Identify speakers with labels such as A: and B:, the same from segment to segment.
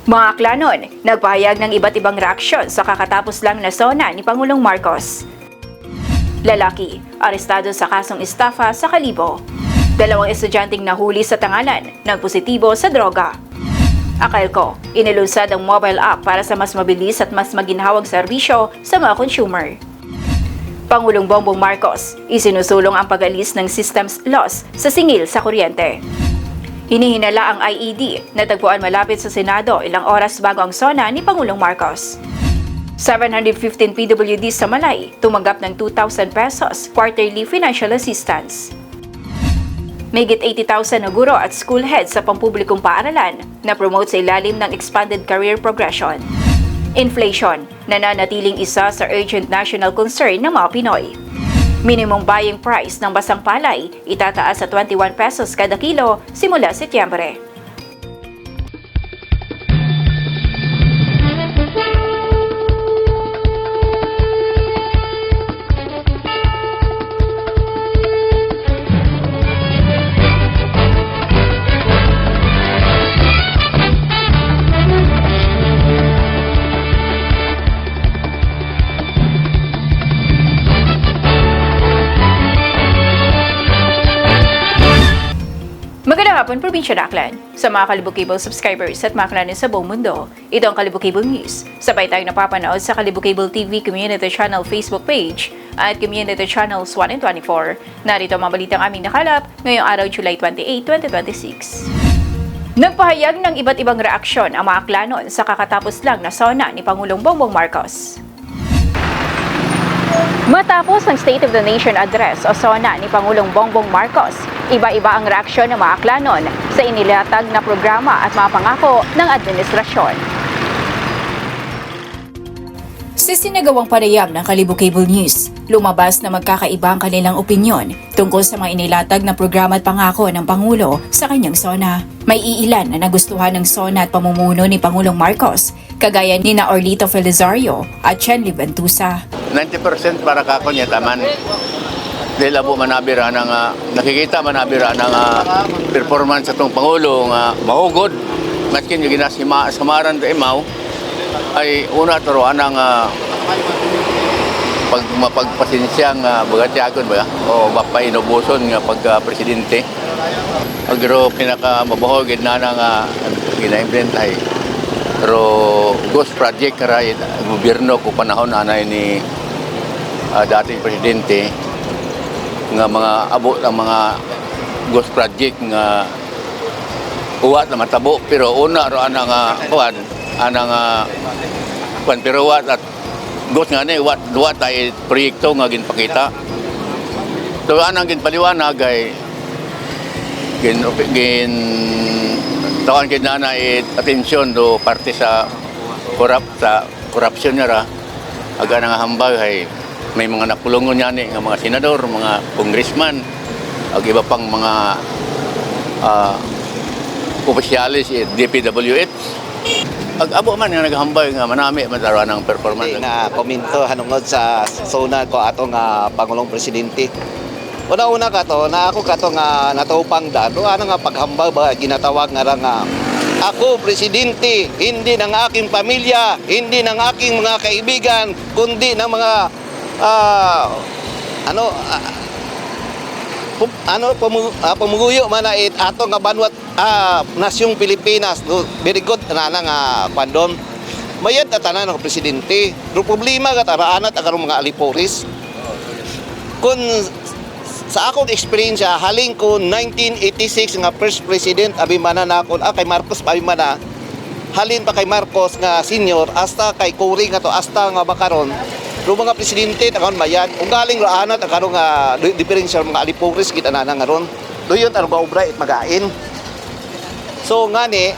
A: Mga aklanon, nagpahayag ng iba't ibang reaksyon sa kakatapos lang na SONA ni Pangulong Marcos. Lalaki, arestado sa kasong estafa sa Kalibo. Dalawang estudyanteng nahuli sa Tangalan, nagpositibo sa droga. Akelco, inilunsad ang mobile app para sa mas mabilis at mas maginhawang serbisyo sa mga consumer. Pangulong Bongbong Marcos, isinusulong ang pag-alis ng systems loss sa singil sa kuryente. Hinihinala ang IED na tagpuan malapit sa Senado ilang oras bago ang SONA ni Pangulong Marcos. 715 PWDs sa Malay tumanggap ng 2,000 pesos quarterly financial assistance. Mahigit 80,000 na guro at school heads sa pampublikong paaralan na promote sa ilalim ng expanded career progression. Inflation, nananatiling isa sa urgent national concern ng mga Pinoy. Minimum buying price ng basang palay itataas sa 21 pesos kada kilo simula Setyembre. Magandang hapon, Probinsya Aklan. Sa mga Kalibog Cable subscribers at mga klanin sa buong mundo, ito ang Kalibog Cable News. Sabay tayong napapanood sa Kalibog Cable TV Community Channel Facebook page at Community Channels 1 and 24. Narito ang mga balitang aming nakalap ngayong araw, July 28, 2026. Nagpahayag ng iba't ibang reaksyon ang mga aklanon sa kakatapos lang na SONA ni Pangulong Bongbong Marcos. Matapos ang State of the Nation Address o SONA ni Pangulong Bongbong Marcos, iba-iba ang reaksyon ng mga aklanon sa inilatag na programa at mga pangako ng administrasyon. Sa sinagawang panayam ng Kalibog Cable News, lumabas na magkakaiba ang kanilang opinyon tungkol sa mga inilatag na programa at pangako ng Pangulo sa kanyang SONA. May iilan na nagustuhan ng SONA at pamumuno ni Pangulong Marcos, kagaya ni na Orlito Felizario at Chenly Ventusa.
B: 90% para kako niya taman. Dahil abo manabira ng nakikita manabira ng performance sa itong Pangulo nga mahugod. Maskin yung ginasamaran sa imaw ay una turuan ng mapagpasensyang bagatyagon ba o mapainubuson nga pagka-presidente. Agro pinakamabuhog na ng gina-implement ay pero ghost project karay gobyerno ko panahon anay ni dating presidente nga mga abot ang mga ghost project nga uwat na matabo pero una ro anang kuan anang kuan pero uwat at ghost nga ni uwat duwa tay proyekto nga ginpakita so anang ginpaliwanag ay gin tawan kinana atensyon do parte sa corruption niya ra aga nga hambag ay may mga napulungon niya ni nga mga senador, mga congressman ag iba pang mga opisyalis DPWH ag abo man nga naghambay nga manami mataro ng performance
C: na komento hanungod sa SONA ko atong Pangulong Presidente. Una-una ka to, na ako ka to nga natupang dado, ano nga paghambal ba ginatawag nga nga ako, Presidente, hindi ng aking pamilya, hindi ng aking mga kaibigan, kundi ng mga pumuguyo man na ato nga banwat nasyong Pilipinas. Very good na nga pandon. Mayad na tanan ng Presidente. Pero problema ka taraanat ang mga aliporis. Kung sa akong experience, haling ko 1986 nga first president abimana na ako kay Marcos abimana halin pa kay Marcos nga senior hasta kay Cory nga to hasta nga bakaron do mga presidente takon bayan ug galing raana ta karon nga diferensya mga aliporis kita na nga ron doyon aron maobra it magain so ngani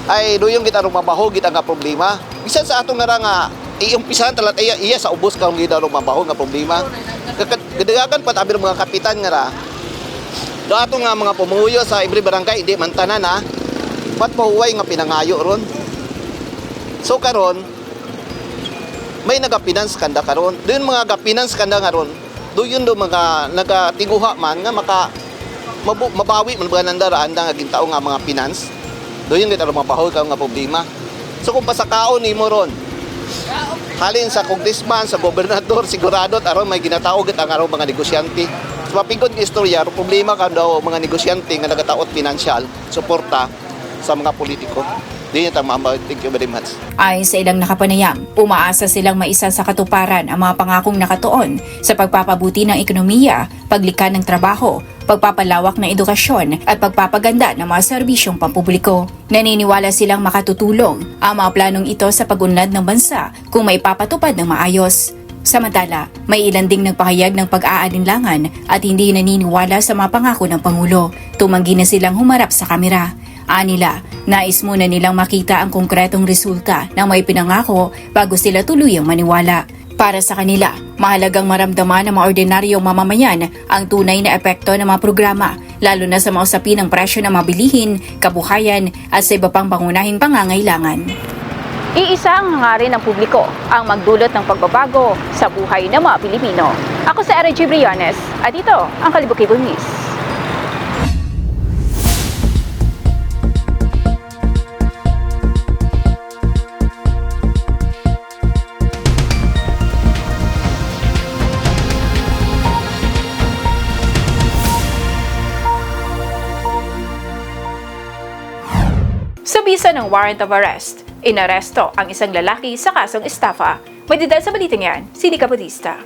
C: ay doyon kita aron mabaho kita nga problema bisan sa atong nga iumpisahan talat iya sa ubos karon gid aron mabaho nga problema Gadagan pa tabi ng mga kapitan nga ra. Do ato nga mga pumuyo sa every barangay hindi man tanan na. Pat mahuway nga pinangayo ron. So karon may nagapinans kanda karon. Doon mga gapinans kanda karon. Doon do mga nagatiguha man nga mabawi man ba nandaraan nga gintao nga mga finance. Doon yung kita mapahol ka nga problema. So kung pasakaon ni mo ron, halin sa congressman, sa gobernador, sigurado at aron may ginataog at ang aron mga negosyante. So mapigod ng istorya, problema ka daw mga negosyante nga nagataot financial, suporta sa mga politiko. Di niya tama. Thank you very much.
A: Ayon sa ilang nakapanayam, umaasa silang maisa sa katuparan ang mga pangakong nakatuon sa pagpapabuti ng ekonomiya, paglikha ng trabaho, pagpapalawak ng edukasyon at pagpapaganda ng mga serbisyong pampubliko. Naniniwala silang makatutulong ang mga planong ito sa pag-unlad ng bansa kung may papatupad ng maayos. Samantala, may ilan ding nagpahayag ng pag-aalinlangan at hindi naniniwala sa mga pangako ng Pangulo. Tumanggi na silang humarap sa kamera. Anila, nais muna nilang makita ang konkretong resulta ng may pinangako bago sila tuluyang maniwala. Para sa kanila, mahalagang maramdaman ng mga ordinaryong mamamayan ang tunay na epekto ng mga programa, lalo na sa mga usapin ng presyo ng mga bilihin, kabuhayan at sa iba pang pangunahing pangangailangan. Iisa ang hangarin ng publiko ang magdulot ng pagbabago sa buhay ng mga Pilipino. Ako si RG Briones at ito ang Kalibukibong News. Sa bisa ng warrant of arrest, inaresto ang isang lalaki sa kasong estafa. May detalye sa balitang yan, si Nika Bautista.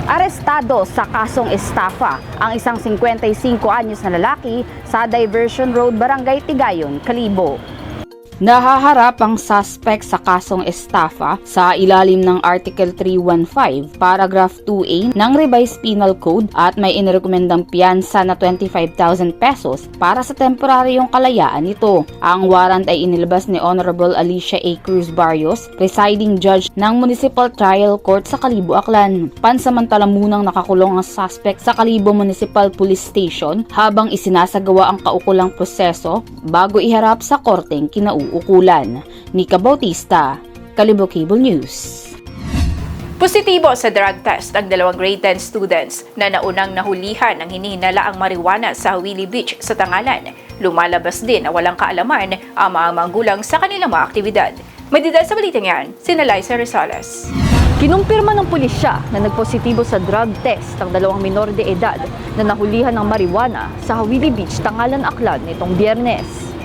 D: Arestado sa kasong estafa ang isang 55 anyos na lalaki sa Diversion Road, Barangay Tigayon, Kalibo. Nahaharap ang suspect sa kasong estafa sa ilalim ng Article 315, Paragraph 2A ng Revised Penal Code at may inirekomendang piyansa na 25,000 pesos para sa temporaryong kalayaan nito. Ang warrant ay inilabas ni Honorable Alicia A. Cruz Barrios, presiding judge ng Municipal Trial Court sa Kalibo, Aklan. Pansamantala munang nakakulong ang suspect sa Kalibo Municipal Police Station habang isinasagawa ang kaukulang proseso bago iharap sa korteng kinauukulan. Nika Bautista, Kalibukibong News.
A: Positibo sa drug test ang dalawang grade 10 students na naunang nahulihan ng hinihinalaang marijuana sa Hawili Beach sa Tangalan. Lumalabas din na walang kaalaman ang mga magulang sa kanilang mga aktibidad. May detalye sa balitang yan, si Liza Rosales.
D: Kinumpirma ng pulisya na nagpositibo sa drug test ang dalawang minor de edad na nahulihan ng marijuana sa Hawili Beach, Tangalan, Aklan nitong Biyernes.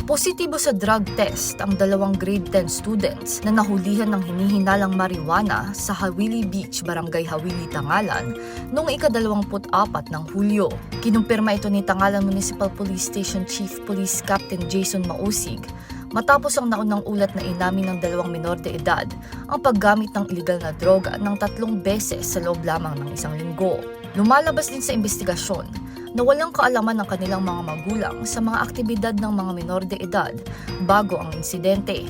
E: Positibo sa drug test ang dalawang grade 10 students na nahulihan ng hinihinalang marijuana sa Hawili Beach, Barangay Hawili, Tangalan noong ika-24 ng Hulyo. Kinumpirma ito ni Tangalan Municipal Police Station Chief Police Captain Jason Mausig matapos ang naunang ulat na inamin ng dalawang minor de edad ang paggamit ng iligal na droga ng 3 beses sa loob lamang ng 1 linggo. Lumalabas din sa investigasyon na walang kaalaman ng kanilang mga magulang sa mga aktibidad ng mga minor de edad bago ang insidente.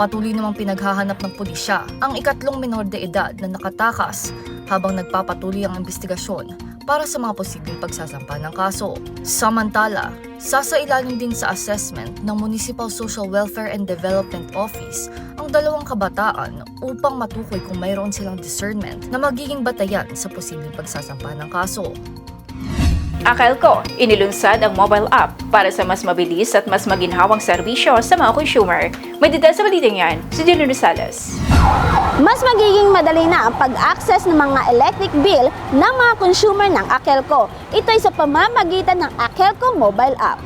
E: Patuloy namang pinaghahanap ng pulisya ang ikatlong minor de edad na nakatakas habang nagpapatuloy ang investigasyon para sa mga posibleng pagsasampa ng kaso. Samantala, sasailalim din sa assessment ng Municipal Social Welfare and Development Office ang dalawang kabataan upang matukoy kung mayroon silang discernment na magiging batayan sa posibleng pagsasampa ng kaso.
A: Akelco, inilunsad ang mobile app para sa mas mabilis at mas maginhawang serbisyo sa mga consumer. May detalye sa balitang yan, si Julian Rosales.
F: Mas magiging madali na ang pag-access ng mga electric bill ng mga consumer ng Akelco. Ito ay sa pamamagitan ng Akelco mobile app.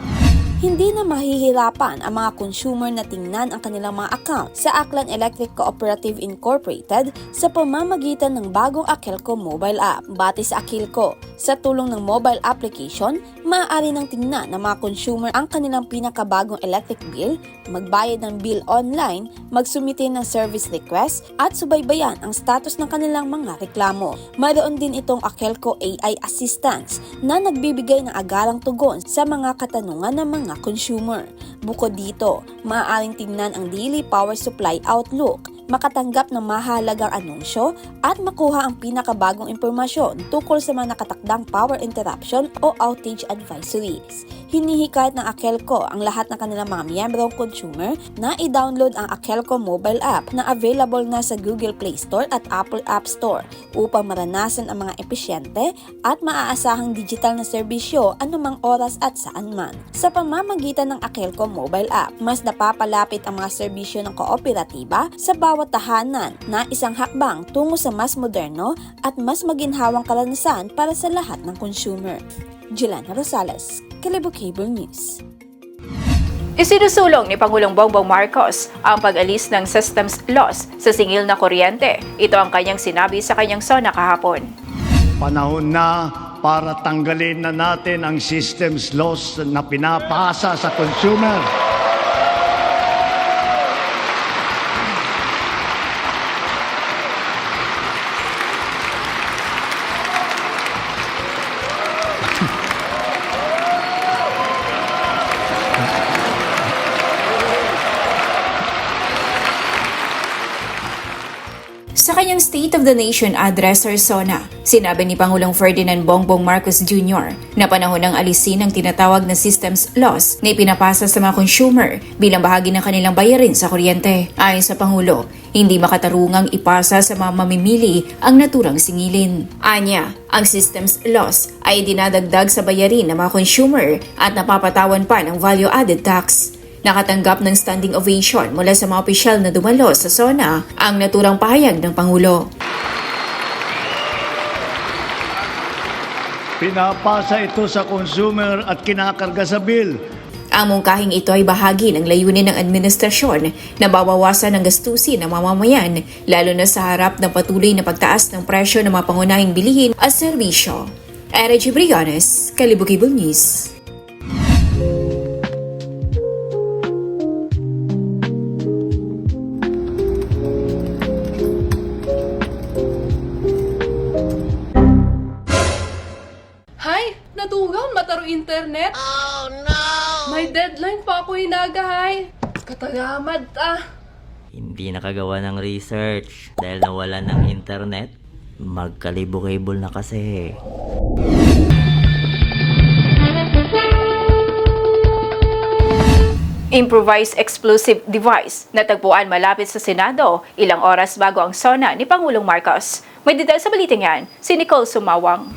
F: Hindi na mahihirapan ang mga consumer na tingnan ang kanilang mga account sa Aklan Electric Cooperative Incorporated sa pamamagitan ng bagong Akelco mobile app. Batay sa Akelco, sa tulong ng mobile application, maaari nang tingnan ng mga consumer ang kanilang pinakabagong electric bill, magbayad ng bill online, magsumite ng service request, at subaybayan ang status ng kanilang mga reklamo. Mayroon din itong Akelco AI Assistance na nagbibigay ng agarang tugon sa mga katanungan ng mga consumer. Bukod dito, maaaring tingnan ang daily power supply outlook, makatanggap ng mahalagang anunsyo at makuha ang pinakabagong impormasyon tungkol sa mga nakatakdang power interruption o outage advisories. Hinihikayat ng Akelco ang lahat ng kanilang mga miyembrong consumer na i-download ang Akelco mobile app na available na sa Google Play Store at Apple App Store upang maranasan ang mga epesyente at maaasahang digital na serbisyo anumang oras at saan man. Sa pamamagitan ng Akelco mobile app, mas napapalapit ang mga serbisyo ng kooperatiba sa bawat tahanan na isang hakbang tungo sa mas moderno at mas maginhawang karanasan para sa lahat ng consumer. Jelana Rosales, Kalibo Cable News.
A: Isinusulong ni Pangulong Bongbong Marcos ang pag-alis ng systems loss sa singil na kuryente. Ito ang kanyang sinabi sa kanyang SONA kahapon.
G: Panahon na para tanggalin na natin ang systems loss na pinapasa sa consumer.
A: Sa kanyang State of the Nation Address or SONA, sinabi ni Pangulong Ferdinand Bongbong Marcos Jr. na panahon ng alisin ang tinatawag na systems loss na ipinapasa sa mga consumer bilang bahagi ng kanilang bayarin sa kuryente. Ayon sa Pangulo, hindi makatarungang ipasa sa mga mamimili ang naturang singilin. Anya, ang systems loss ay dinadagdag sa bayarin ng mga consumer at napapatawan pa ng value-added tax. Nakatanggap ng standing ovation mula sa mga opisyal na dumalo sa SONA ang naturang pahayag ng Pangulo.
G: Pinapasa ito sa consumer at kinakarga sa bill.
A: Ang mungkahing ito ay bahagi ng layunin ng administrasyon na babawasan ng gastusin ng mamamayan lalo na sa harap ng patuloy na pagtaas ng presyo ng mga pangunahing bilihin at serbisyo. Reggie Briones, Kalibo Cable News.
H: Hay, natugaw mataro internet. Oh no! May deadline pa ako inagahay. Katagamad
I: Hindi nakagawa ng research dahil nawala ng internet. Magkalibol-cable na kasi.
A: Improvised explosive device na tagpuan malapit sa Senado ilang oras bago ang SONA ni Pangulong Marcos. May detalye sa balitang yan, si Nicole Sumawang.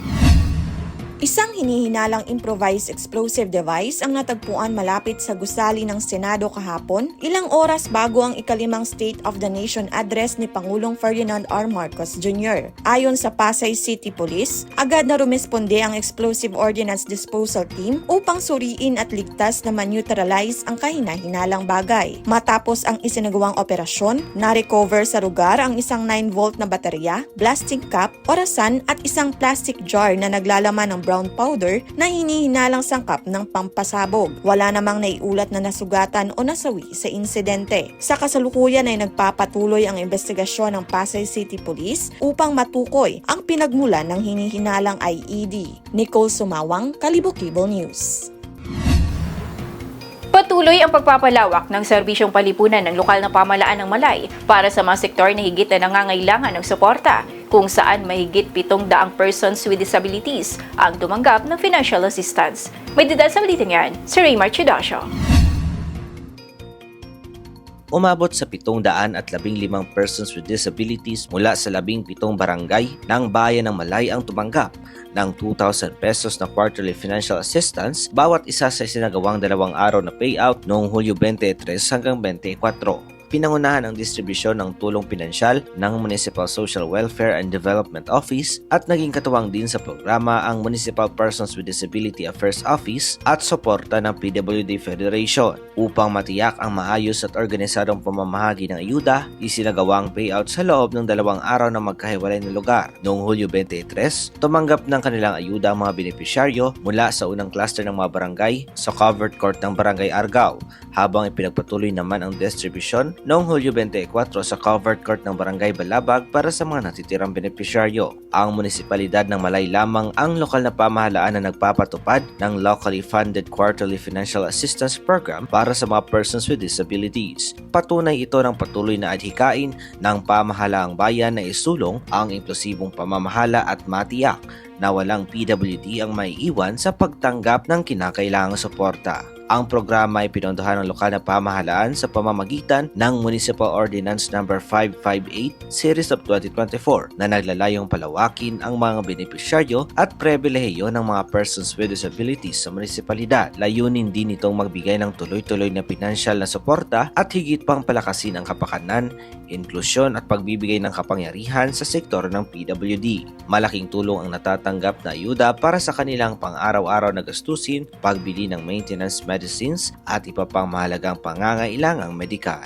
J: Isang hinihinalang improvised explosive device ang natagpuan malapit sa gusali ng Senado kahapon, ilang oras bago ang ikalimang State of the Nation address ni Pangulong Ferdinand R. Marcos Jr. Ayon sa Pasay City Police, agad na rumesponde ang Explosive Ordnance Disposal Team upang suriin at ligtas na ma-neutralize ang kahina-hinalang bagay. Matapos ang isinagawang operasyon, na-recover sa lugar ang isang 9-volt na baterya, blasting cap, orasan at isang plastic jar na naglalaman ng brown powder na hinihinalang sangkap ng pampasabog. Wala namang naiulat na nasugatan o nasawi sa insidente. Sa kasalukuyan ay nagpapatuloy ang investigasyon ng Pasay City Police upang matukoy ang pinagmulan ng hinihinalang IED. Nicole Sumawang, Kalibo Cable News.
A: Patuloy ang pagpapalawak ng serbisyong palipunan ng lokal na pamahalaan ng Malay para sa mga sektor na higit na nangangailangan ng suporta, kung saan mahigit 700 persons with disabilities ang tumanggap ng financial assistance. May detalye sa balitang yan, si Raymar Chidasio.
K: Umabot sa 715 persons with disabilities mula sa 17 barangay ng bayan ng Malay ang tumanggap ng 2,000 pesos na quarterly financial assistance bawat isa sa isinagawang 2 araw na payout noong Hulyo 23 hanggang 24. Pinangunahan ang distribusyon ng tulong pinansyal ng Municipal Social Welfare and Development Office at naging katuwang din sa programa ang Municipal Persons with Disability Affairs Office at suporta ng PWD Federation. Upang matiyak ang maayos at organisadong pamamahagi ng ayuda, isinagawang payout sa loob ng 2 araw na magkahiwalay na lugar. Noong Hulyo 23, tumanggap ng kanilang ayuda ang mga benepisyaryo mula sa unang cluster ng mga barangay sa covered court ng Barangay Argao, habang ipinagpatuloy naman ang distribusyon noong Hulyo 24 sa covered court ng Barangay Balabag para sa mga natitirang benepisyaryo. Ang munisipalidad ng Malay lamang ang lokal na pamahalaan na nagpapatupad ng locally funded quarterly financial assistance program para sa mga persons with disabilities. Patunay ito ng patuloy na adhikain ng pamahalaang bayan na isulong ang inklusibong pamamahala at matiyak na walang PWD ang maiiwan sa pagtanggap ng kinakailangang suporta. Ang programa ay pinondohan ng lokal na pamahalaan sa pamamagitan ng Municipal Ordinance No. 558 Series of 2024 na naglalayong palawakin ang mga benepisyaryo at pribilehiyo ng mga persons with disabilities sa munisipalidad. Layunin din itong magbigay ng tuloy-tuloy na pinansyal na suporta at higit pang palakasin ang kapakanan, inklusyon at pagbibigay ng kapangyarihan sa sektor ng PWD. Malaking tulong ang natatanggap na ayuda para sa kanilang pang-araw-araw na gastusin, pagbili ng maintenance medicines at iba pang mahalagang pangangailangang medikal.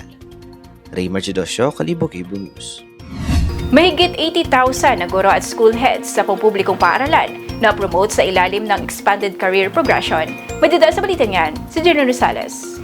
K: Raymar Judosio, Kalibo Cable News.
A: Mahigit 80,000 na guro at school heads sa pampublikong paaralan na promote sa ilalim ng Expanded Career Progression. Madida sa balitan yan, si Jenny Rosales.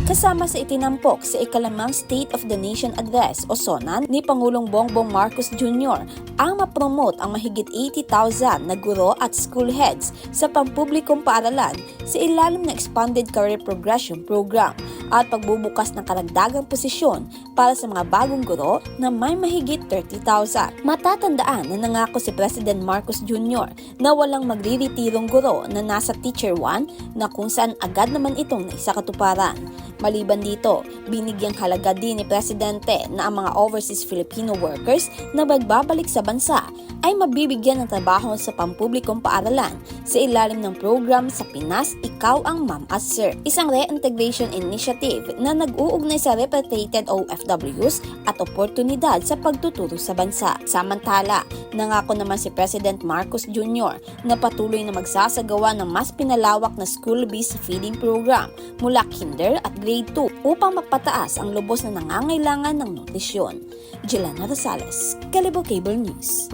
F: Kasama sa itinampok sa ikalimang State of the Nation Address o SONA ni Pangulong Bongbong Marcos Jr. ang mapromote ang mahigit 80,000 na guro at school heads sa pampublikong paaralan sa ilalim ng Expanded Career Progression Program at pagbubukas ng karagdagang posisyon para sa mga bagong guro na may mahigit 30,000. Matatandaan na nangako si President Marcos Jr. na walang magriretirong guro na nasa Teacher 1 na kung saan agad naman itong naisakatuparan. Maliban dito, binigyang halaga din ni Presidente na ang mga overseas Filipino workers na magbabalik sa bansa ay mabibigyan ng trabaho sa pampublikong paaralan sa ilalim ng program sa Pinas, Ikaw ang Ma'am at Sir, isang reintegration initiative na nag-uugnay sa repatriated OFWs at oportunidad sa pagtuturo sa bansa. Samantala, nangako naman si President Marcos Jr. na patuloy na magsasagawa ng mas pinalawak na school-based feeding program mula kinder at grade 2 upang magpataas ang lubos na nangangailangan ng nutrisyon. Jelana Rosales, Kalibo Cable News.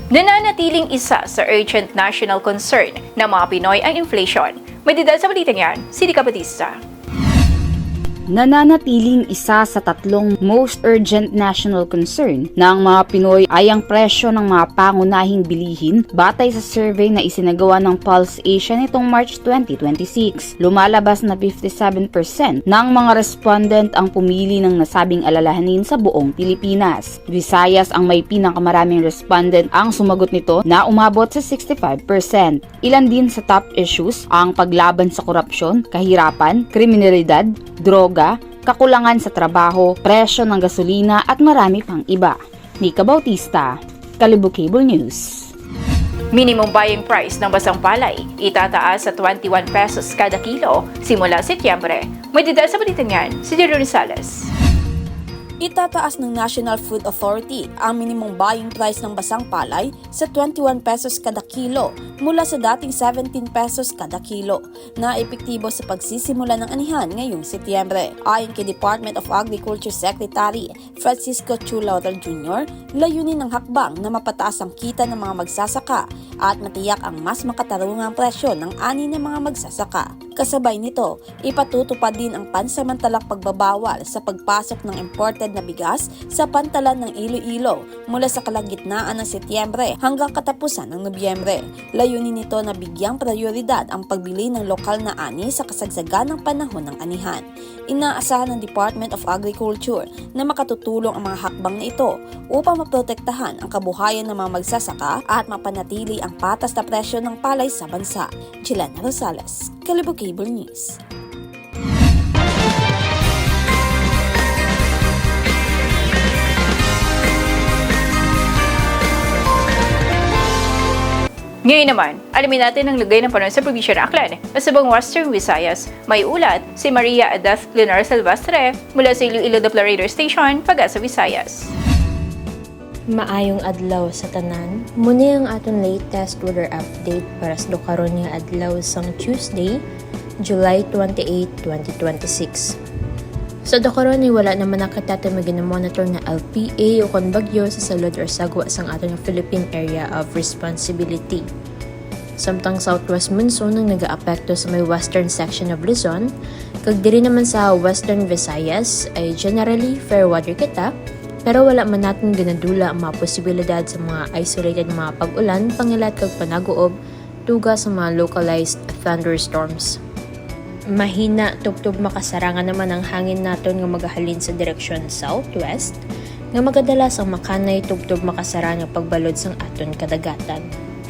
A: Nananatiling isa sa urgent national concern ng mga Pinoy ang inflation. Madida sa balitan yan, si Rica Batista.
D: Nananatiling isa sa tatlong most urgent national concern ng mga Pinoy ay ang presyo ng mga pangunahing bilihin batay sa survey na isinagawa ng Pulse Asia nitong March 2026. Lumalabas na 57% ng mga respondent ang pumili ng nasabing alalahanin sa buong Pilipinas. Visayas ang may pinakamaraming respondent ang sumagot nito na umabot sa 65%. Ilan din sa top issues ang paglaban sa korupsyon, kahirapan, kriminalidad, droga, kakulangan sa trabaho, presyo ng gasolina at marami pang iba. Nika Bautista, Kalibo Cable News.
A: Minimum buying price ng basang palay itataas sa 21 pesos kada kilo simula Setyembre. Madida sa balitan yan, si Jerry Rosales.
F: Itataas ng National Food Authority ang minimum buying price ng basang palay sa 21 pesos kada kilo mula sa dating 17 pesos kada kilo na epektibo sa pagsisimula ng anihan ngayong Setyembre. Ayon kay Department of Agriculture Secretary Francisco Chu Laurel Jr., layunin ng hakbang na mapataas ang kita ng mga magsasaka at matiyak ang mas makatarungang presyo ng ani ng mga magsasaka. Kasabay nito, ipatutupad din ang pansamantalang pagbabawal sa pagpasok ng imported na bigas sa pantalan ng Iloilo mula sa kalagitnaan ng Setyembre hanggang katapusan ng Nobyembre. Layunin nito na bigyang prioridad ang pagbili ng lokal na ani sa kasagsagan ng panahon ng anihan. Inaasahan ng Department of Agriculture na makatutulong ang mga hakbang na ito upang maprotektahan ang kabuhayan ng mga magsasaka at mapanatili ang patas na presyo ng palay sa bansa. Jelana Rosales, Kalibo Cable News.
A: Ngayon naman, alamin natin ang lagay ng panahon sa probinsya ng Aklan. Sa buong Western Visayas, may ulat si Maria Adeth Leonor Silvestre mula sa Iloilo Doppler Radio Station, Pag-asa, Visayas.
L: Maayong adlaw sa tanan. Muna ang aton latest weather update para sa karon nga adlaw sang Tuesday, July 28, 2026. Sa karon ni wala naman nakatata magina-monitor na LPA o kon bagyo sa salud or sagwa sang aton nga Philippine Area of Responsibility. Samtang southwest monsoon ang nag-aapekto sa may western section of Luzon, Kag diri naman sa Western Visayas ay generally fair weather kita, pero wala man natin ginadula ang mga posibilidad sa mga isolated mga pag-ulan, pangilat kag panaguob, tuga sa mga localized thunderstorms. Mahina tubtub makasarangan naman ang hangin naton nga magahalin sa direksyon southwest, nga magadalas ang makanay tubtub makasara nga pagbalod sang aton kadagatan.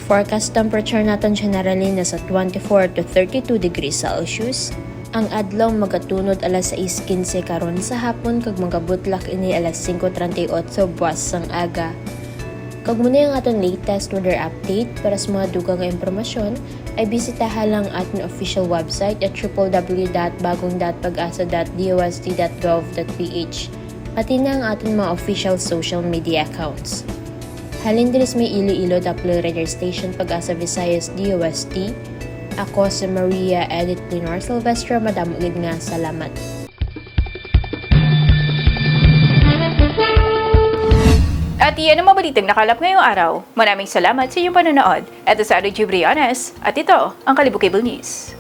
L: Forecast temperature naton generally nasa 24 to 32 degrees Celsius. Ang adlaw magatunod alas 6:15 karon sa hapon kag magabutlak ini alas 5:38 buwas sang aga. Kag muna ang aton latest weather update para sa mga dugang nga impormasyon ay bisitahan lang aton official website at www.bagong.pagasa.dost.gov.ph pati na ang aton mga official social media accounts. Halin diris may Iloilo Doppler Radar Station Pag-asa Visayas DOST. Ako si Maria Edith Linor Silvestre, madamugid nga salamat.
A: At iyan ang mabalitang nakalap ngayong araw. Maraming salamat sa iyong panonood. Ito sa Ado Gibriones at ito ang Kalibo Cable News.